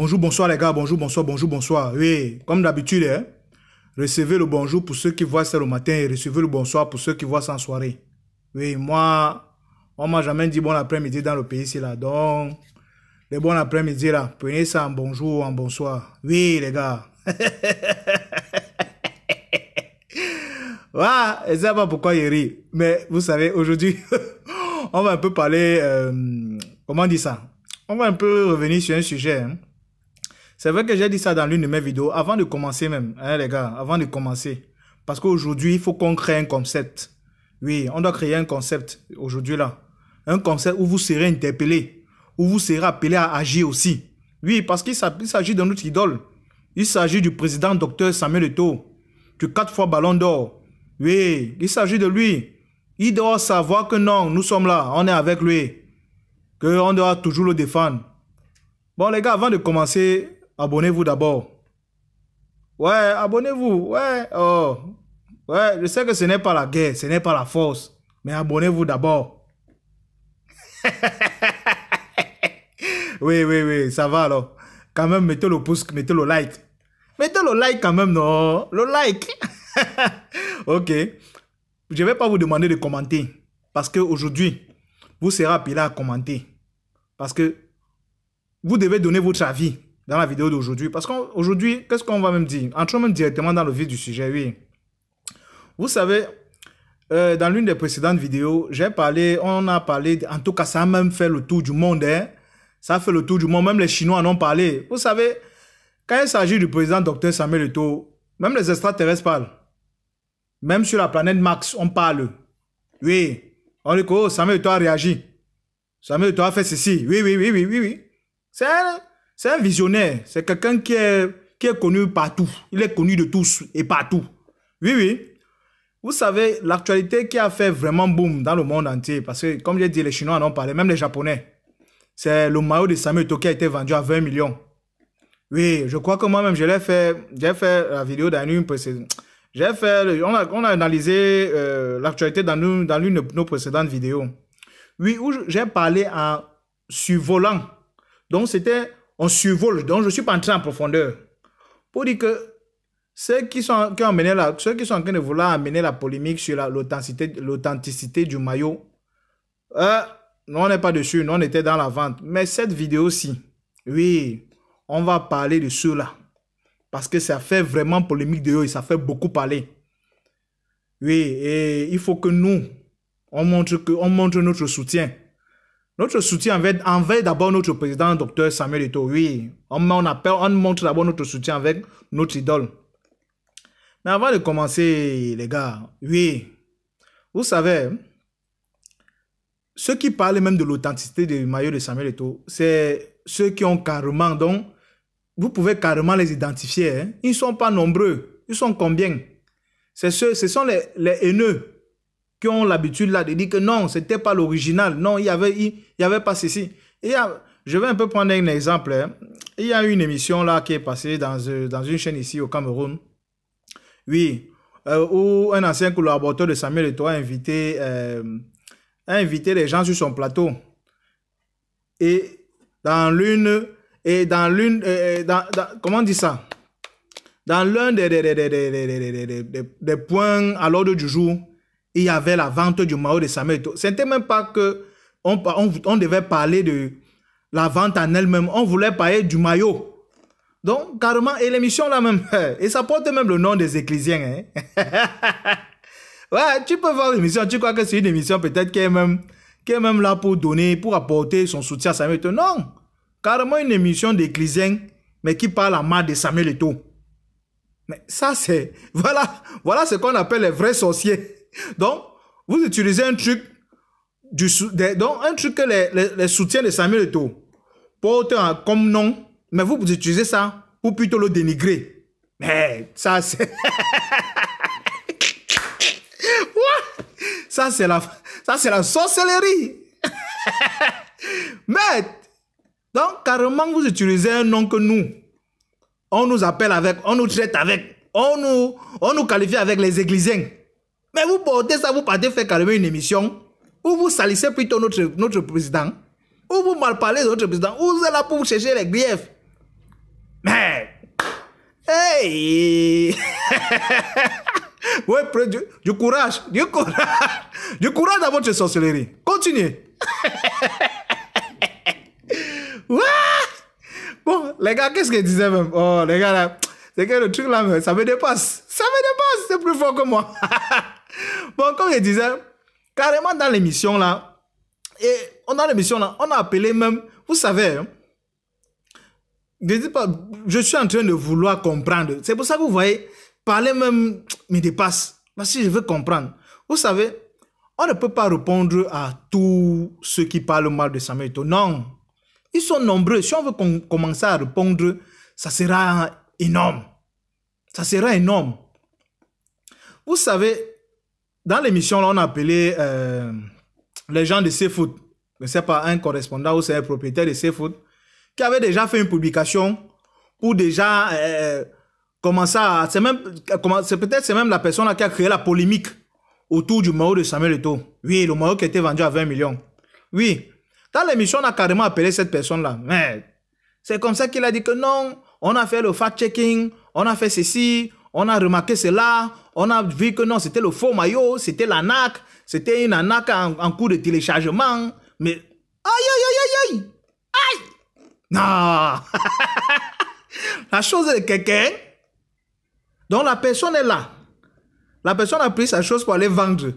Bonjour, bonsoir les gars, bonjour, bonsoir, bonjour, bonsoir. Oui, comme d'habitude, hein, recevez le bonjour pour ceux qui voient ça le matin et recevez le bonsoir pour ceux qui voient ça en soirée. Oui, moi, on m'a jamais dit bon après-midi dans le pays ici là. Donc, les bons après-midi là, prenez ça en bonjour, en bonsoir. Oui, les gars. Ouais, je ne sais pas pourquoi il rit. Mais vous savez, aujourd'hui, on va un peu parler, comment on dit ça? On va un peu revenir sur un sujet. Hein. C'est vrai que j'ai dit ça dans l'une de mes vidéos, avant de commencer même, hein, les gars, avant de commencer. Parce qu'aujourd'hui, il faut qu'on crée un concept. Oui, on doit créer un concept aujourd'hui là. Un concept où vous serez interpellé, où vous serez appelé à agir aussi. Oui, parce qu'il s'agit de notre idole. Il s'agit du président Dr Samuel Eto'o, du 4 fois Ballon d'Or. Oui, il s'agit de lui. Il doit savoir que non, nous sommes là, on est avec lui. Qu'on doit toujours le défendre. Bon les gars, avant de commencer, abonnez-vous d'abord. Ouais, abonnez-vous. Ouais, oh. Ouais, je sais que ce n'est pas la guerre, ce n'est pas la force. Mais abonnez-vous d'abord. Oui, ça va alors. Quand même, mettez le pouce, mettez le like. Mettez le like quand même, non? Le like. Ok. Je ne vais pas vous demander de commenter. Parce qu'aujourd'hui, vous serez appelé à commenter. Parce que vous devez donner votre avis dans la vidéo d'aujourd'hui. Parce qu'aujourd'hui, qu'est-ce qu'on va même dire? Entrons même directement dans le vif du sujet, oui. Vous savez, dans l'une des précédentes vidéos, on a parlé, en tout cas, ça a même fait le tour du monde. Hein. Ça a fait le tour du monde, même les Chinois en ont parlé. Vous savez, quand il s'agit du président Dr Samuel Eto'o, même les extraterrestres parlent. Même sur la planète Mars, on parle. Oui. On dit que oh, Samuel Eto'o a réagi. Samuel Eto'o a fait ceci. Oui. C'est un visionnaire. C'est quelqu'un qui est connu partout. Il est connu de tous et partout. Oui. Vous savez, l'actualité qui a fait vraiment boom dans le monde entier, parce que, comme j'ai dit, les Chinois en ont parlé, même les Japonais. C'est le maillot de Samuel Eto'o qui a été vendu à 20 millions. Oui, je crois que moi-même, j'ai fait la vidéo dans une précédente. On a analysé l'actualité dans l'une de nos précédentes vidéos. Oui, où j'ai parlé en survolant. Donc, c'était en survol. Donc, je suis pas entré en profondeur. Pour dire que ceux qui sont en train de vouloir amener la polémique sur l'authenticité du maillot, nous, on n'est pas dessus. Nous, on était dans la vente. Mais cette vidéo-ci, oui, on va parler de ceux-là. Parce que ça fait vraiment polémique de eux et ça fait beaucoup parler. Oui, et il faut que nous, on montre notre soutien. Notre soutien envers d'abord notre président, Dr Samuel Eto'o. Oui, on montre d'abord notre soutien avec notre idole. Mais avant de commencer, les gars, oui, vous savez, ceux qui parlent même de l'authenticité du maillot de Samuel Eto'o, c'est ceux qui ont carrément, donc, vous pouvez carrément les identifier. Hein? Ils ne sont pas nombreux. Ils sont combien? Ce sont les haineux qui ont l'habitude là de dire que non, ce n'était pas l'original. Non, il n'y avait pas ceci. Je vais un peu prendre un exemple. Hein. Il y a une émission là qui est passée dans une chaîne ici au Cameroun. Oui, où un ancien collaborateur de Samuel Eto'o a invité les gens sur son plateau. Et comment on dit ça? Dans l'un des points à l'ordre du jour, il y avait la vente du maillot de Samuel Eto'o. Ce n'était même pas que on devait parler de la vente en elle-même. On voulait parler du maillot. Donc, carrément, et l'émission là même, et ça porte même le nom des Ecclésiens. Hein? Ouais, tu peux voir l'émission, tu crois que c'est une émission peut-être qui est même là pour apporter son soutien à Samuel Eto'o. Non! Carrément une émission d'Ecclésiens, mais qui parle en mal de Samuel Eto'o. Mais ça, c'est... Voilà ce qu'on appelle les vrais sorciers. Donc, vous utilisez un truc que les soutiens de Samuel Eto'o portent comme nom, mais vous utilisez ça pour plutôt le dénigrer. Mais ça, c'est... Ça, c'est la sorcellerie. Mais... Donc, carrément, vous utilisez un nom que nous, on nous appelle avec, on nous traite avec, on nous qualifie avec les Ecclésiens. Mais vous portez ça, vous partez faire carrément une émission où vous salissez plutôt notre président, où vous malparlez de notre président, où vous êtes là pour chercher les griefs. Hey! Ouais, du courage. Du courage. Du courage dans votre sorcellerie. Continuez. Ouais. Bon, les gars, qu'est-ce qu'ils disaient même? Oh, les gars, là, c'est que le truc là, ça me dépasse. Ça me dépasse. C'est plus fort que moi. Bon, comme je disais, carrément dans l'émission là, et dans l'émission là, on a appelé même, vous savez, hein, je dis pas, je suis en train de vouloir comprendre. C'est pour ça que vous voyez, parler même me dépasse. Parce que je veux comprendre. Vous savez, on ne peut pas répondre à tous ceux qui parlent mal de Samuel Eto'o. Non. Ils sont nombreux. Si on veut commencer à répondre, ça sera énorme. Ça sera énorme. Vous savez, dans l'émission, on a appelé les gens de CFoot. Je ne sais pas, un correspondant ou c'est un propriétaire de CFoot qui avait déjà fait une publication pour déjà commencer à... C'est peut-être même la personne qui a créé la polémique autour du maillot de Samuel Eto'o. Oui, le maillot qui était vendu à 20 millions. Oui. Dans l'émission, on a carrément appelé cette personne-là. Mais c'est comme ça qu'il a dit que non, on a fait le fact-checking, on a fait ceci, on a remarqué cela, on a vu que non, c'était le faux maillot, c'était l'arnaque, c'était une arnaque en cours de téléchargement. Mais aïe, aïe, aïe, aïe, aïe, aïe. Non. La chose est de quelqu'un dont la personne est là. La personne a pris sa chose pour aller vendre.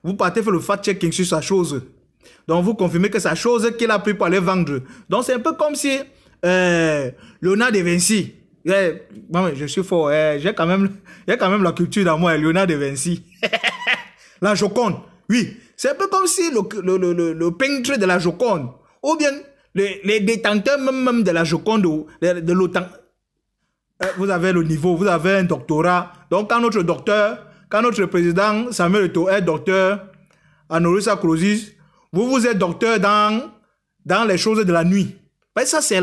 Vous partez faire le fact-checking sur sa chose. Donc, vous confirmez que sa chose qu'il a pris pour aller vendre. Donc, c'est un peu comme si Léonard de Vinci. Je suis fort. J'ai quand même la culture dans moi, Léonard de Vinci. La Joconde. Oui. C'est un peu comme si le peintre de la Joconde, ou bien les détenteurs même de la Joconde, de l'OTAN. Vous avez le niveau, vous avez un doctorat. Donc, quand notre président Samuel Eto'o est docteur honoris causa, vous êtes docteur dans les choses de la nuit. Ben, ça, c'est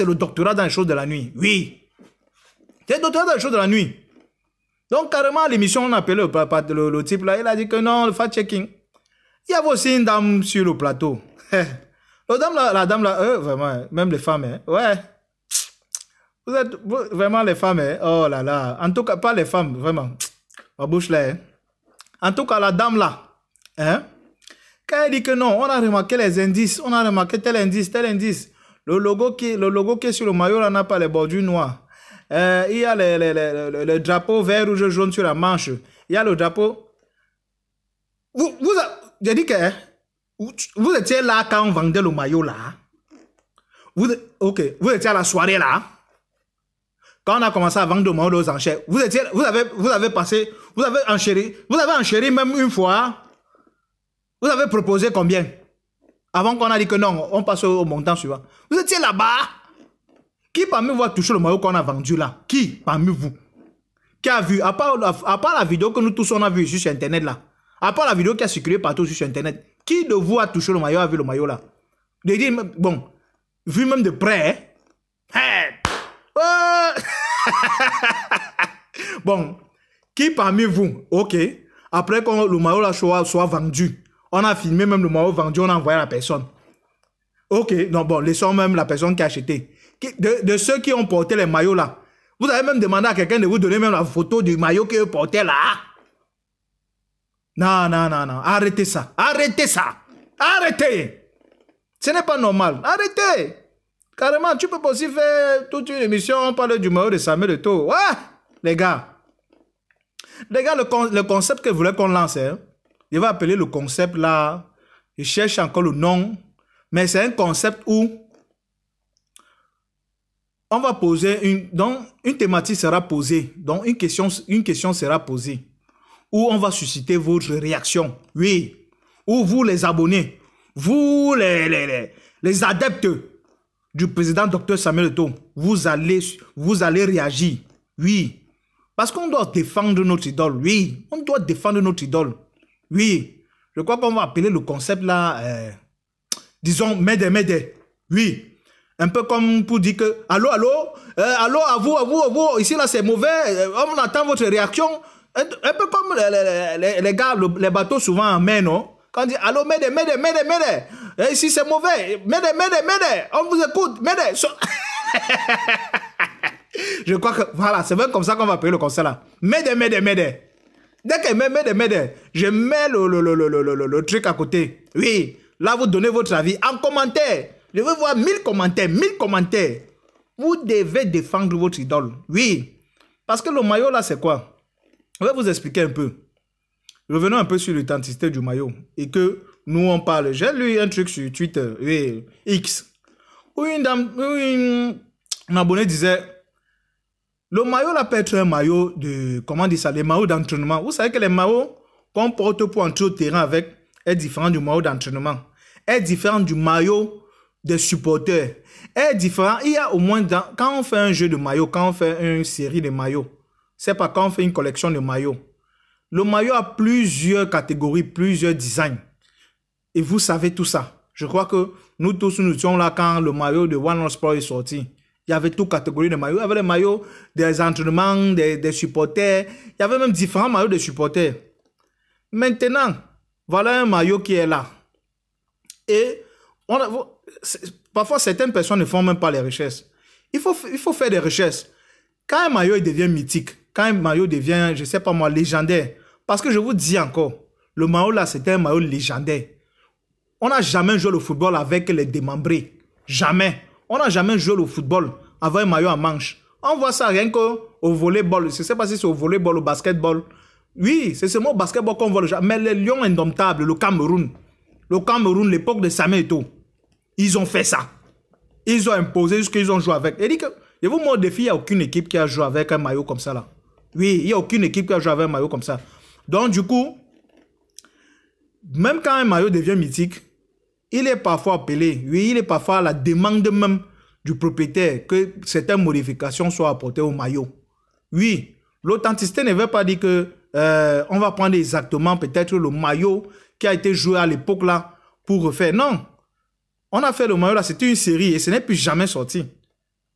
le doctorat dans les choses de la nuit. Oui. C'est le doctorat dans les choses de la nuit. Donc, carrément, à l'émission, on a appelé le type là. Il a dit que non, le fact-checking. Il y avait aussi une dame sur le plateau. La dame là, vraiment, même les femmes, hein, ouais. Vous êtes vraiment les femmes, hein? Oh là là. En tout cas, pas les femmes, vraiment. Ma bouche là, hein? En tout cas, la dame là, hein? Quand elle dit que non, on a remarqué les indices, on a remarqué tel indice, tel indice. Le logo qui est sur le maillot là n'a pas les bordures noires. Il y a le drapeau vert, rouge, jaune sur la manche. Il y a le drapeau. J'ai dit que vous étiez là quand on vendait le maillot là. Ok, vous étiez à la soirée là. Quand on a commencé à vendre le maillot aux enchères, vous avez enchéri même une fois. Vous avez proposé combien? Avant qu'on a dit que non, on passe au montant suivant. Vous étiez là-bas. Qui parmi vous a touché le maillot qu'on a vendu là? Qui parmi vous? Qui a vu? À part la vidéo que nous tous on a vu sur Internet là. À part la vidéo qui a circulé partout sur Internet. Qui de vous a touché le maillot, a vu le maillot là? De dire, bon, vu même de près, hein? Bon, qui parmi vous, ok, après que le maillot là soit vendu, on a filmé même le maillot vendu, on a envoyé à la personne. Ok, non, bon, laissons même la personne qui a acheté. De ceux qui ont porté les maillots là, vous avez même demandé à quelqu'un de vous donner même la photo du maillot qu'ils portaient là. Non, non, non, non, arrêtez ça, arrêtez ça, arrêtez. Ce n'est pas normal, arrêtez. Carrément, tu peux aussi faire toute une émission, on parle du maillot de Samuel Eto'o. Ouais, les gars. Les gars, le concept que vous voulez qu'on lance, hein, je vais appeler le concept là, je cherche encore le nom, mais c'est un concept où on va poser une thématique sera posée, donc une question sera posée, où on va susciter votre réaction, oui, ou vous les abonnés, vous les adeptes du président Dr Samuel Eto'o, vous allez réagir, oui. Parce qu'on doit défendre notre idole, oui. On doit défendre notre idole, oui. Je crois qu'on va appeler le concept là, disons, m'aider, oui. Un peu comme pour dire que, allô, à vous, ici là c'est mauvais, on attend votre réaction. Un peu comme les gars, les bateaux souvent en mer, non? Quand on dit, allô, m'aider, ici c'est mauvais, m'aider, on vous écoute, m'aider. Je crois que, voilà, c'est même comme ça qu'on va payer le concert là. M'aider. Dès qu'elle m'aide, je mets le truc à côté. Oui, là, vous donnez votre avis en commentaire. Je veux voir 1000 commentaires. Vous devez défendre votre idole. Oui, parce que le maillot là, c'est quoi? Je vais vous expliquer un peu. Revenons un peu sur l'authenticité du maillot. Et que nous, on parle. J'ai lu un truc sur Twitter, oui, X, où un abonné disait, le maillot là peut être un maillot de, comment on dit ça, les maillots d'entraînement. Vous savez que les maillots qu'on porte pour entrer au terrain avec est différent du maillot d'entraînement. Est différent du maillot des supporters. Est différent. Il y a au moins, quand on fait un jeu de maillot, quand on fait une série de maillots, c'est pas quand on fait une collection de maillots. Le maillot a plusieurs catégories, plusieurs designs. Et vous savez tout ça. Je crois que nous tous, nous étions là quand le maillot de One Sport est sorti. Il y avait toutes catégories de maillots. Il y avait les maillots des entraînements, des supporters. Il y avait même différents maillots de supporters. Maintenant, voilà un maillot qui est là. Et parfois, certaines personnes ne font même pas les recherches. Il faut faire des recherches. Quand un maillot devient mythique, quand un maillot devient, je ne sais pas moi, légendaire, parce que je vous dis encore, le maillot là, c'était un maillot légendaire. On n'a jamais joué au football avec les démembrés. Jamais. On n'a jamais joué au football avec un maillot à manche. On voit ça rien qu'au volleyball. Je ne sais pas si c'est au volleyball, au basketball. Oui, c'est seulement au basketball qu'on voit le genre. Mais les Lions indomptables, le Cameroun, l'époque de Samuel Eto'o, ils ont fait ça. Ils ont imposé ce qu'ils ont joué avec. Et dit que, je vous montre au défi, il n'y a aucune équipe qui a joué avec un maillot comme ça là. Oui, il n'y a aucune équipe qui a joué avec un maillot comme ça. Donc du coup, même quand un maillot devient mythique, il est parfois appelé, oui, il est parfois à la demande même du propriétaire que certaines modifications soient apportées au maillot. Oui, l'authenticité ne veut pas dire que on va prendre exactement peut-être le maillot qui a été joué à l'époque là pour refaire. Non, on a fait le maillot là, c'était une série et ce n'est plus jamais sorti.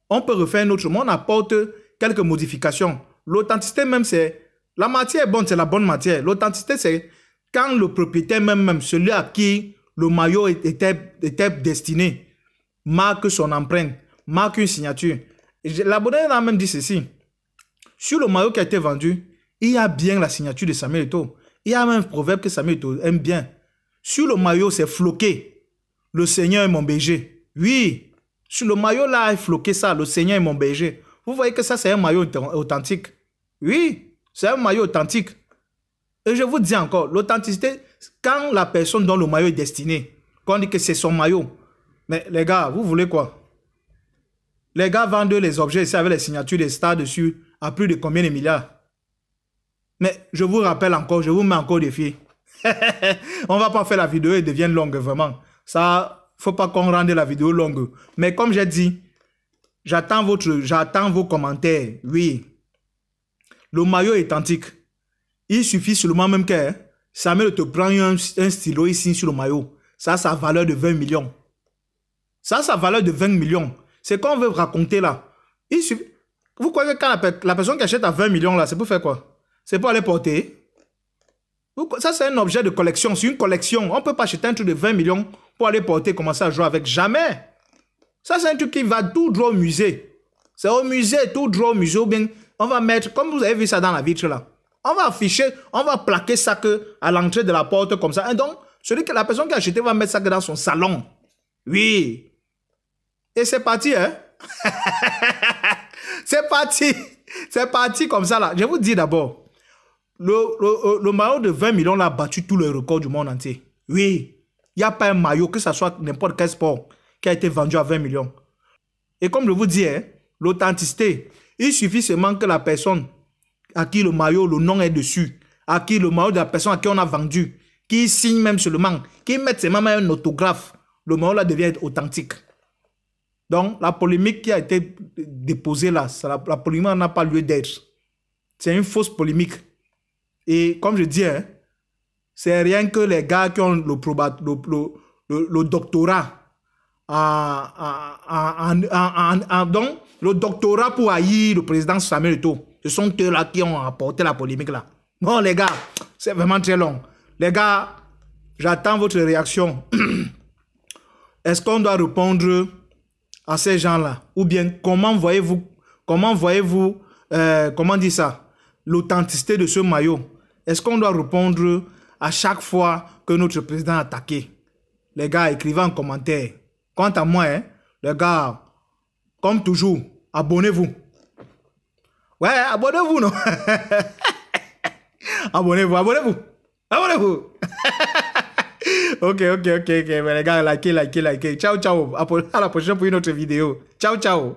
On peut refaire un autre, mais on apporte quelques modifications. L'authenticité même, c'est la matière est bonne, c'est la bonne matière. L'authenticité, c'est quand le propriétaire même, celui à qui le maillot était destiné, marque son empreinte, marque une signature. L'abonné a même dit ceci. Sur le maillot qui a été vendu, il y a bien la signature de Samuel Eto'o. Il y a même un proverbe que Samuel Eto'o aime bien. Sur le maillot, c'est floqué. Le Seigneur est mon berger. Oui, sur le maillot là, il floqué ça. Le Seigneur est mon berger. Vous voyez que ça, c'est un maillot authentique. Oui, c'est un maillot authentique. Et je vous dis encore, l'authenticité, quand la personne dont le maillot est destiné, quand on dit que c'est son maillot, mais les gars, vous voulez quoi? Les gars vendent les objets ici avec les signatures des stars dessus à plus de combien de milliards? Mais je vous rappelle encore, je vous mets encore au défi. On ne va pas faire la vidéo et devienne longue, vraiment. Ça, faut pas qu'on rende la vidéo longue. Mais comme j'ai dit, j'attends vos commentaires. Oui. Le maillot est authentique. Il suffit seulement même que Samuel te prend un stylo ici sur le maillot. Ça a sa valeur de 20 millions. Ça a sa valeur de 20 millions. C'est qu'on veut raconter là. Il suffit... Vous croyez que quand la personne qui achète à 20 millions là, c'est pour faire quoi? C'est pour aller porter. Ça, c'est un objet de collection. C'est une collection. On ne peut pas acheter un truc de 20 millions pour aller porter, commencer à jouer avec. Jamais. Ça, c'est un truc qui va tout droit au musée. C'est au musée, tout droit au musée. Ou bien, on va mettre, comme vous avez vu ça dans la vitre là. On va afficher, on va plaquer ça que à l'entrée de la porte comme ça. Et donc, la personne qui a acheté va mettre ça que dans son salon. Oui. Et c'est parti, hein. C'est parti. C'est parti comme ça là. Je vous dis d'abord, le maillot de 20 millions là a battu tous les records du monde entier. Oui. Il n'y a pas un maillot, que ce soit n'importe quel sport, qui a été vendu à 20 millions. Et comme je vous dis, hein, l'authenticité, il suffit seulement que la personne à qui le maillot, le nom est dessus, à qui le maillot de la personne à qui on a vendu, qui signe même seulement, qui mette seulement un autographe, le maillot là devient authentique. Donc, la polémique qui a été déposée là, la polémique n'a pas lieu d'être. C'est une fausse polémique. Et comme je dis, hein, c'est rien que les gars qui ont le doctorat, donc, le doctorat pour haïr le président Samuel Eto'o. Ce sont eux là qui ont apporté la polémique là. Bon les gars, c'est vraiment très long. Les gars, j'attends votre réaction. Est-ce qu'on doit répondre à ces gens-là? Ou bien, comment voyez-vous comment voyez-vous, comment dire ça, l'authenticité de ce maillot? Est-ce qu'on doit répondre à chaque fois que notre président est attaqué? Les gars, écrivez en commentaire. Quant à moi, hein, les gars, comme toujours, abonnez-vous. Ouais, abonnez-vous, non? Abonnez-vous, abonnez-vous. Abonnez-vous. Ok. Mais les gars, likez. Ciao. À la prochaine pour une autre vidéo. Ciao.